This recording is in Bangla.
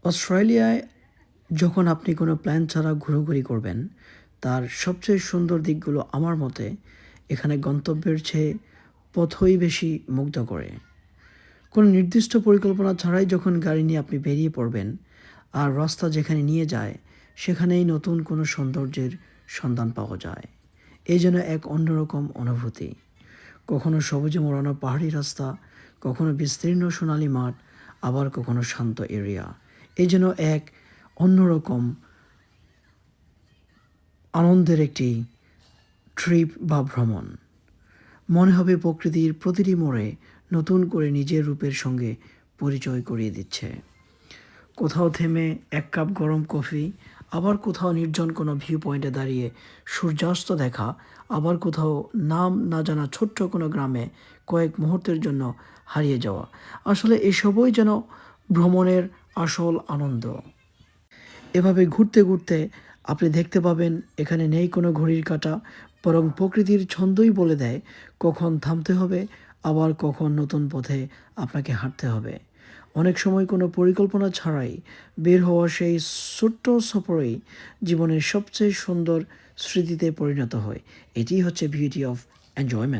অস্ট্রেলিয়ায় যখন আপনি কোনো প্ল্যান ছাড়া ঘোরাঘুরি করবেন, তার সবচেয়ে সুন্দর দিকগুলো আমার মতে এখানে গন্তব্যের চেয়ে পথই বেশি মুগ্ধ করে। কোনো নির্দিষ্ট পরিকল্পনা ছাড়াই যখন গাড়ি নিয়ে আপনি বেরিয়ে পড়বেন, আর রাস্তা যেখানে নিয়ে যায় সেখানেই নতুন কোনো সৌন্দর্যের সন্ধান পাওয়া যায়। এই যেন এক অন্যরকম অনুভূতি। কখনো সবুজে মোড়ানো পাহাড়ি রাস্তা, কখনো বিস্তীর্ণ সোনালি মাঠ, আবার কখনো শান্ত এরিয়া। এই যেন এক অন্যরকম আনন্দের একটি ট্রিপ বা ভ্রমণ। মনে হবে প্রকৃতির প্রতিটি মোড়ে নতুন করে নিজের রূপের সঙ্গে পরিচয় করিয়ে দিচ্ছে। কোথাও থেমে এক কাপ গরম কফি, আবার কোথাও নির্জন কোনো ভিউ পয়েন্টে দাঁড়িয়ে সূর্যাস্ত দেখা, আবার কোথাও নাম না জানা ছোট্ট কোনো গ্রামে কয়েক মুহূর্তের জন্য হারিয়ে যাওয়া। আসলে এসবই যেন ভ্রমণের আসল আনন্দ। এভাবে ঘুরতে ঘুরতে আপনি দেখতে পাবেন এখানে নেই কোনো ঘড়ির কাঁটা, বরং প্রকৃতির ছন্দই বলে দেয় কখন থামতে হবে, আবার কখন নতুন পথে আপনাকে হাঁটতে হবে। অনেক সময় কোনো পরিকল্পনা ছাড়াই বের হওয়া সেই ছোট্ট সফরেই জীবনের সবচেয়ে সুন্দর স্মৃতিতে পরিণত হয়। এটিই হচ্ছে বিউটি অফ এনজয়মেন্ট।